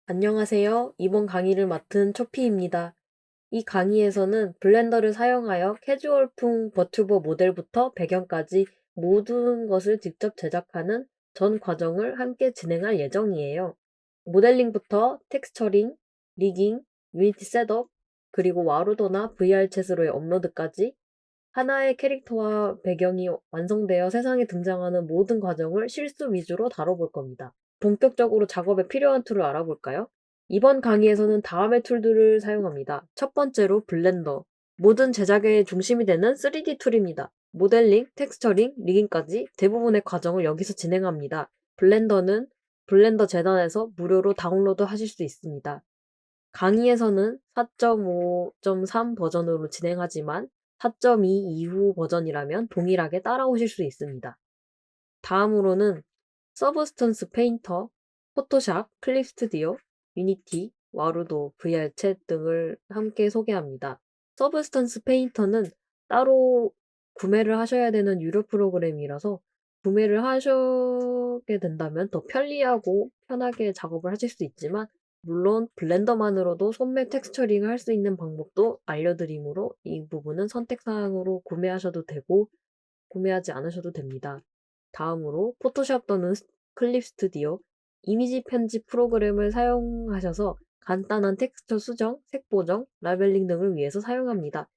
안녕하세요. 이번 강의를 맡은 초피입니다. 이 강의에서는 블렌더를 사용하여 캐주얼풍 버튜버 모델부터 배경까지 모든 것을 직접 제작하는 전 과정을 함께 진행할 예정이에요. 모델링부터 텍스처링, 리깅, 유니티 셋업, 그리고 와르도나 VR챗으로의 업로드까지 하나의 캐릭터와 배경이 완성되어 세상에 등장하는 모든 과정을 실수 위주로 다뤄볼 겁니다. 본격적으로 작업에 필요한 툴을 알아볼까요? 이번 강의에서는 다음의 툴들을 사용합니다. 첫 번째로 블렌더. 모든 제작의 중심이 되는 3D 툴입니다. 모델링, 텍스처링, 리깅까지 대부분의 과정을 여기서 진행합니다. 블렌더는 블렌더 재단에서 무료로 다운로드 하실 수 있습니다. 강의에서는 4.5.3 버전으로 진행하지만 4.2 이후 버전이라면 동일하게 따라오실 수 있습니다. 다음으로는 서브스턴스 페인터, 포토샵, 클립 스튜디오, 유니티, 와르도, VR챗 등을 함께 소개합니다. 서브스턴스 페인터는 따로 구매를 하셔야 되는 유료 프로그램이라서 구매를 하시게 된다면 더 편리하고 편하게 작업을 하실 수 있지만 물론 블렌더만으로도 손맵 텍스처링을 할 수 있는 방법도 알려드리므로 이 부분은 선택사항으로 구매하셔도 되고 구매하지 않으셔도 됩니다. 다음으로 포토샵 또는 클립 스튜디오, 이미지 편집 프로그램을 사용하셔서 간단한 텍스처 수정, 색 보정, 라벨링 등을 위해서 사용합니다.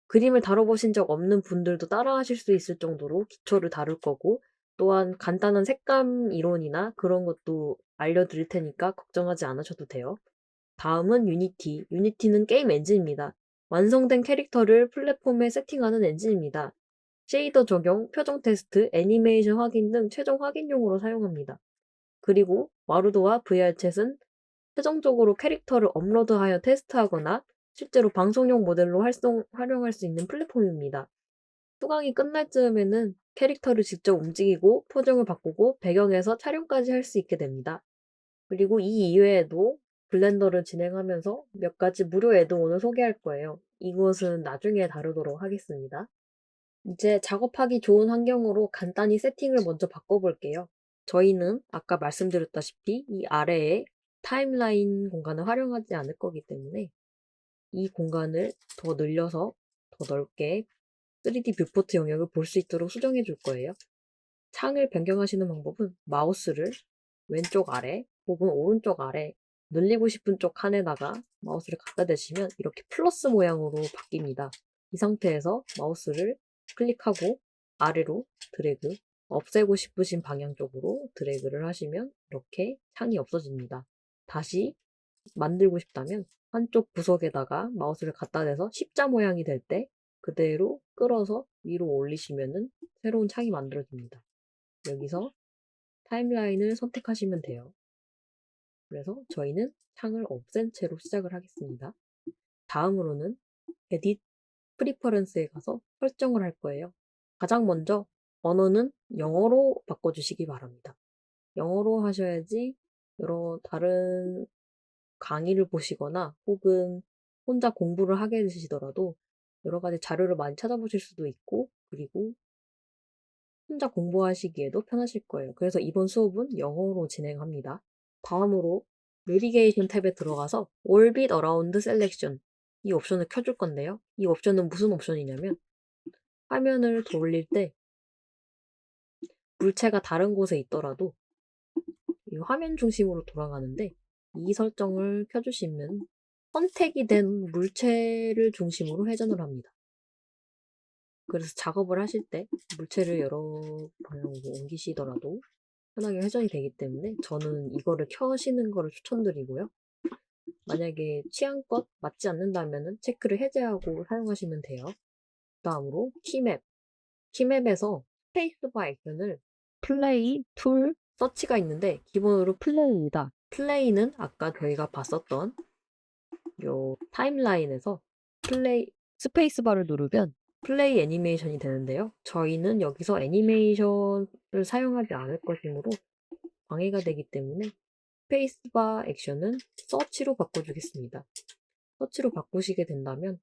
그림을 다뤄보신 적 없는 분들도 따라하실 수 있을 정도로 기초를 다룰 거고 또한 간단한 색감 이론이나 그런 것도 알려드릴 테니까 걱정하지 않으셔도 돼요. 다음은 유니티. 유니티는 게임 엔진입니다. 완성된 캐릭터를 플랫폼에 세팅하는 엔진입니다. 쉐이더 적용, 표정 테스트, 애니메이션 확인 등 최종 확인용으로 사용합니다. 그리고 와르도와 VR챗은 최종적으로 캐릭터를 업로드하여 테스트하거나 실제로 방송용 모델로 활용할 수 있는 플랫폼입니다. 수강이 끝날 즈음에는 캐릭터를 직접 움직이고 표정을 바꾸고 배경에서 촬영까지 할 수 있게 됩니다. 그리고 이 이외에도 블렌더를 진행하면서 몇 가지 무료 애드온을 소개할 거예요. 이것은 나중에 다루도록 하겠습니다. 이제 작업하기 좋은 환경으로 간단히 세팅을 먼저 바꿔볼게요. 저희는 아까 말씀드렸다시피 이 아래에 타임라인 공간을 활용하지 않을 거기 때문에 이 공간을 더 늘려서 더 넓게 3D 뷰포트 영역을 볼 수 있도록 수정해 줄 거예요. 창을 변경하시는 방법은 마우스를 왼쪽 아래 혹은 오른쪽 아래 늘리고 싶은 쪽 칸에다가 마우스를 갖다 대시면 이렇게 플러스 모양으로 바뀝니다. 이 상태에서 마우스를 클릭하고 아래로 드래그, 없애고 싶으신 방향 쪽으로 드래그를 하시면 이렇게 창이 없어집니다. 다시 만들고 싶다면 한쪽 구석에다가 마우스를 갖다 대서 십자 모양이 될 때 그대로 끌어서 위로 올리시면은 새로운 창이 만들어집니다. 여기서 타임라인을 선택하시면 돼요. 그래서 저희는 창을 없앤 채로 시작을 하겠습니다. 다음으로는 에딧 프리퍼런스에 가서 설정을 할 거예요. 가장 먼저 언어는 영어로 바꿔주시기 바랍니다. 영어로 하셔야지 여러 다른 강의를 보시거나 혹은 혼자 공부를 하게 되시더라도 여러 가지 자료를 많이 찾아보실 수도 있고 그리고 혼자 공부하시기에도 편하실 거예요. 그래서 이번 수업은 영어로 진행합니다. 다음으로 내비게이션 탭에 들어가서 Orbit Around Selection 이 옵션을 켜줄 건데요. 이 옵션은 무슨 옵션이냐면 화면을 돌릴 때 물체가 다른 곳에 있더라도 이 화면 중심으로 돌아가는데 이 설정을 켜주시면 선택이 된 물체를 중심으로 회전을 합니다. 그래서 작업을 하실 때 물체를 여러 방향으로 옮기시더라도 편하게 회전이 되기 때문에 저는 이거를 켜시는 거를 추천드리고요. 만약에 취향껏 맞지 않는다면 체크를 해제하고 사용하시면 돼요. 다음으로 키맵. 키맵에서 스페이스바 액션을 플레이, 툴, 서치가 있는데 기본으로 플레이입니다. 플레이는 아까 저희가 봤었던 요 타임라인에서 플레이 스페이스바를 누르면 플레이 애니메이션이 되는데요. 저희는 여기서 애니메이션을 사용하지 않을 것이므로 방해가 되기 때문에 스페이스바 액션은 서치로 바꿔주겠습니다. 서치로 바꾸시게 된다면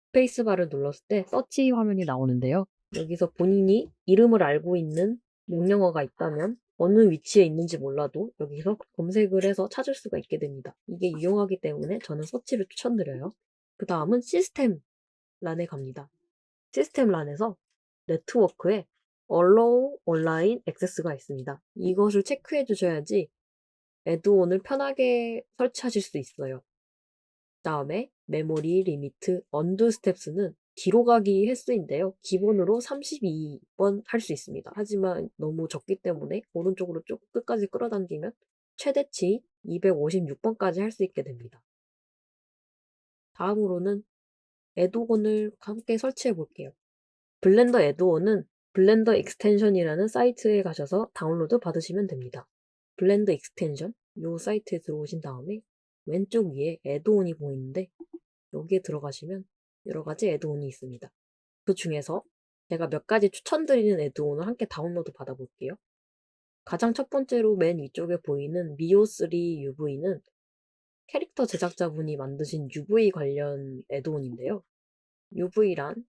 스페이스바를 눌렀을 때 서치 화면이 나오는데요. 여기서 본인이 이름을 알고 있는 명령어가 있다면 어느 위치에 있는지 몰라도 여기서 검색을 해서 찾을 수가 있게 됩니다. 이게 유용하기 때문에 저는 서치를 추천드려요. 그 다음은 시스템 란에 갑니다. 시스템 란에서 네트워크에 Allow Online Access가 있습니다. 이것을 체크해 주셔야지 애드온을 편하게 설치하실 수 있어요. 다음에 메모리 리미트 언두 스텝스는 뒤로 가기 횟수인데요. 기본으로 32번 할 수 있습니다. 하지만 너무 적기 때문에 오른쪽으로 쭉 끝까지 끌어당기면 최대치 256번까지 할 수 있게 됩니다. 다음으로는 애드온을 함께 설치해 볼게요. 블렌더 애드온은 블렌더 익스텐션이라는 사이트에 가셔서 다운로드 받으시면 됩니다. 블렌더 익스텐션 이 사이트에 들어오신 다음에 왼쪽 위에 애드온이 보이는데 여기에 들어가시면 여러 가지 애드온이 있습니다. 그 중에서 제가 몇 가지 추천드리는 애드온을 함께 다운로드 받아볼게요. 가장 첫 번째로 맨 위쪽에 보이는 미오3 UV는 캐릭터 제작자분이 만드신 UV 관련 애드온인데요. UV란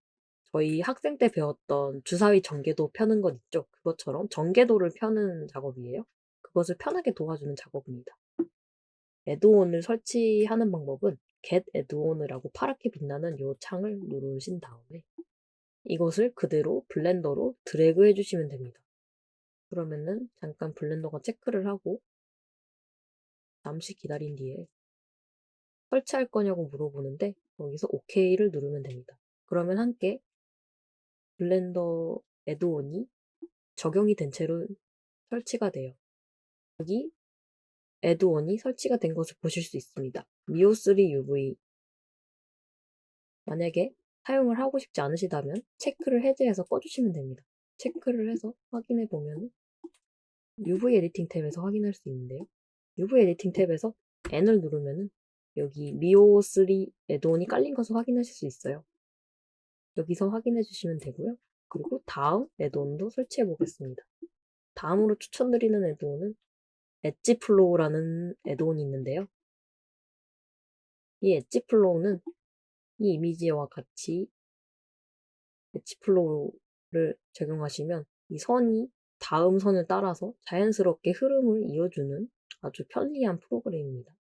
저희 학생 때 배웠던 주사위 전개도 펴는 것 있죠? 그것처럼 전개도를 펴는 작업이에요. 그것을 편하게 도와주는 작업입니다. 애드온을 설치하는 방법은 Get 애드온이라고 파랗게 빛나는 이 창을 누르신 다음에 이것을 그대로 블렌더로 드래그 해주시면 됩니다. 그러면은 잠깐 블렌더가 체크를 하고 잠시 기다린 뒤에 설치할 거냐고 물어보는데 여기서 OK를 누르면 됩니다. 그러면 함께 블렌더 애드온이 적용이 된 채로 설치가 돼요. 여기 애드온이 설치가 된 것을 보실 수 있습니다. 미오3 UV 만약에 사용을 하고 싶지 않으시다면 체크를 해제해서 꺼주시면 됩니다. 체크를 해서 확인해 보면 UV 에디팅 탭에서 확인할 수 있는데요. UV 에디팅 탭에서 N을 누르면 여기 미오3 애드온이 깔린 것을 확인하실 수 있어요. 여기서 확인해 주시면 되고요. 그리고 다음 애드온도 설치해 보겠습니다. 다음으로 추천드리는 애드온은 엣지 플로우라는 애드온이 있는데요. 이 엣지 플로우는 이 이미지와 같이 엣지 플로우를 적용하시면 이 선이 다음 선을 따라서 자연스럽게 흐름을 이어주는 아주 편리한 프로그램입니다.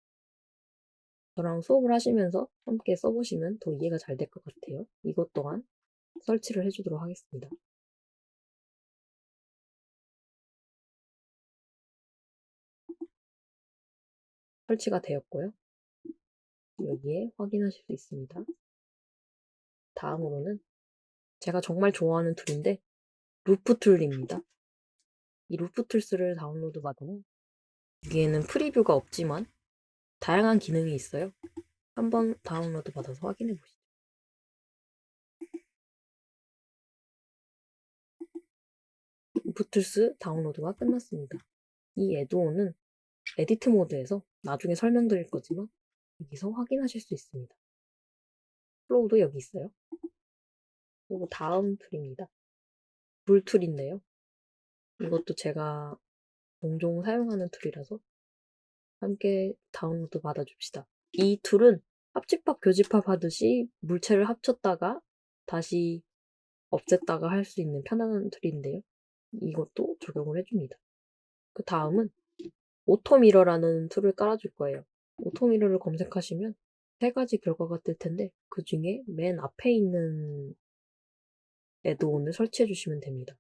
저랑 수업을 하시면서 함께 써보시면 더 이해가 잘 될 것 같아요. 이것 또한 설치를 해주도록 하겠습니다. 설치가 되었고요. 여기에 확인하실 수 있습니다. 다음으로는 제가 정말 좋아하는 툴인데 루프 툴입니다. 이 루프 툴스를 다운로드 받으면 여기에는 프리뷰가 없지만 다양한 기능이 있어요. 한번 다운로드 받아서 확인해 보시죠. 루프 툴스 다운로드가 끝났습니다. 이 애드온은 에디트 모드에서 나중에 설명드릴 거지만 여기서 확인하실 수 있습니다. 플로우도 여기 있어요. 그리고 다음 툴입니다. 불 툴인데요. 이것도 제가 종종 사용하는 툴이라서 함께 다운로드 받아줍시다. 이 툴은 합집합, 교집합 하듯이 물체를 합쳤다가 다시 없앴다가 할 수 있는 편안한 툴인데요. 이것도 적용을 해줍니다. 그 다음은 오토미러라는 툴을 깔아줄 거예요. 오토미러를 검색하시면 세 가지 결과가 뜰 텐데 그 중에 맨 앞에 있는 애드온을 설치해 주시면 됩니다.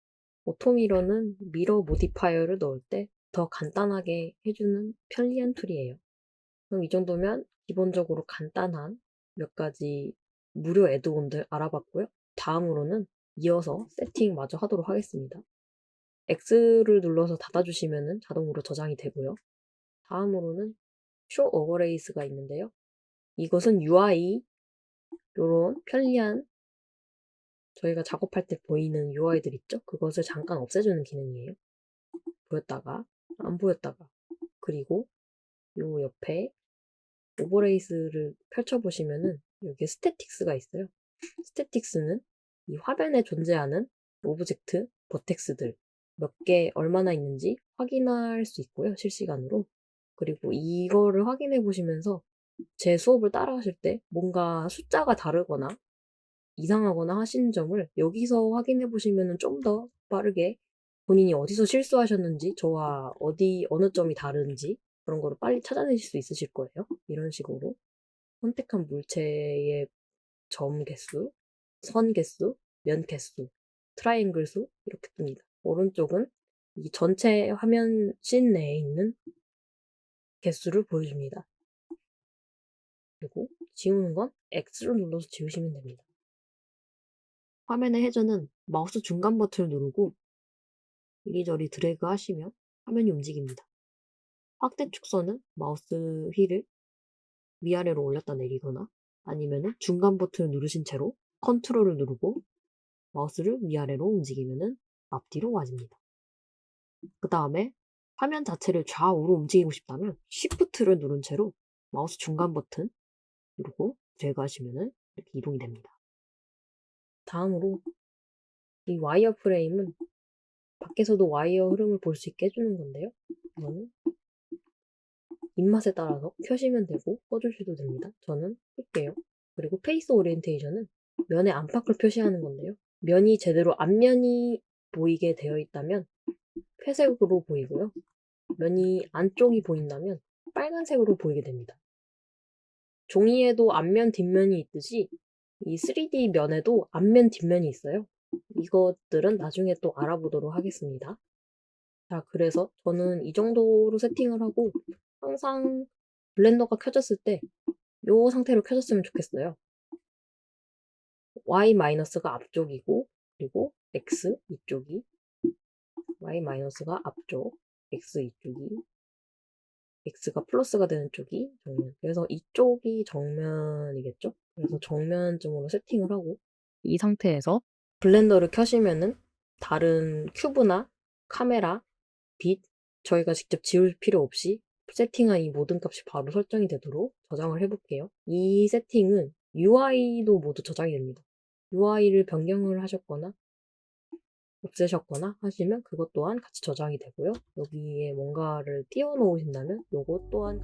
오토미러는 미러 모디파이어를 넣을 때 더 간단하게 해주는 편리한 툴이에요. 그럼 이 정도면 기본적으로 간단한 몇 가지 무료 애드온들 알아봤고요. 다음으로는 이어서 세팅 마저 하도록 하겠습니다. X를 눌러서 닫아주시면 자동으로 저장이 되고요. 다음으로는 쇼 오버레이스가 있는데요. 이것은 UI, 이런 편리한 저희가 작업할 때 보이는 UI들 있죠? 그것을 잠깐 없애주는 기능이에요. 보였다가 안 보였다가 그리고 요 옆에 오버레이스를 펼쳐보시면은 여기에 스태틱스가 있어요. 스태틱스는 이 화면에 존재하는 오브젝트, 버텍스들 몇 개 얼마나 있는지 확인할 수 있고요. 실시간으로. 그리고 이거를 확인해 보시면서 제 수업을 따라 하실 때 뭔가 숫자가 다르거나 이상하거나 하시는 점을 여기서 확인해 보시면 좀 더 빠르게 본인이 어디서 실수하셨는지, 저와 어느 점이 다른지 그런 거를 빨리 찾아내실 수 있으실 거예요. 이런 식으로 선택한 물체의 점 개수, 선 개수, 면 개수, 트라이앵글 수 이렇게 뜹니다. 오른쪽은 이 전체 화면 씬 내에 있는 개수를 보여줍니다. 그리고 지우는 건 X를 눌러서 지우시면 됩니다. 화면의 회전은 마우스 중간 버튼을 누르고 이리저리 드래그 하시면 화면이 움직입니다. 확대 축소는 마우스 휠을 위아래로 올렸다 내리거나 아니면 중간 버튼을 누르신 채로 컨트롤을 누르고 마우스를 위아래로 움직이면 앞뒤로 와집니다. 그 다음에 화면 자체를 좌우로 움직이고 싶다면 Shift를 누른 채로 마우스 중간 버튼 누르고 드래그 하시면 이렇게 이동이 됩니다. 다음으로 이 와이어 프레임은 밖에서도 와이어 흐름을 볼 수 있게 해주는 건데요. 이거는 입맛에 따라서 켜시면 되고 꺼주셔도 됩니다. 저는 끌게요. 그리고 페이스 오리엔테이션은 면의 안팎을 표시하는 건데요. 면이 제대로 앞면이 보이게 되어 있다면 회색으로 보이고요. 면이 안쪽이 보인다면 빨간색으로 보이게 됩니다. 종이에도 앞면, 뒷면이 있듯이 이 3D 면에도 앞면, 뒷면이 있어요. 이것들은 나중에 또 알아보도록 하겠습니다. 자, 그래서 저는 이 정도로 세팅을 하고 항상 블렌더가 켜졌을 때 이 상태로 켜졌으면 좋겠어요. Y-가 앞쪽이고 그리고 X 이쪽이 Y-가 앞쪽, X 이쪽이 X가 플러스가 되는 쪽이 정면. 그래서 이쪽이 정면이겠죠? 그래서 정면쯤으로 세팅을 하고 이 상태에서 블렌더를 켜시면은 다른 큐브나 카메라, 빛 저희가 직접 지울 필요 없이 세팅한 이 모든 값이 바로 설정이 되도록 저장을 해볼게요. 이 세팅은 UI도 모두 저장이 됩니다. UI를 변경을 하셨거나 없애셨거나 하시면 그것 또한 같이 저장이 되고요. 여기에 뭔가를 띄워 놓으신다면 요것 또한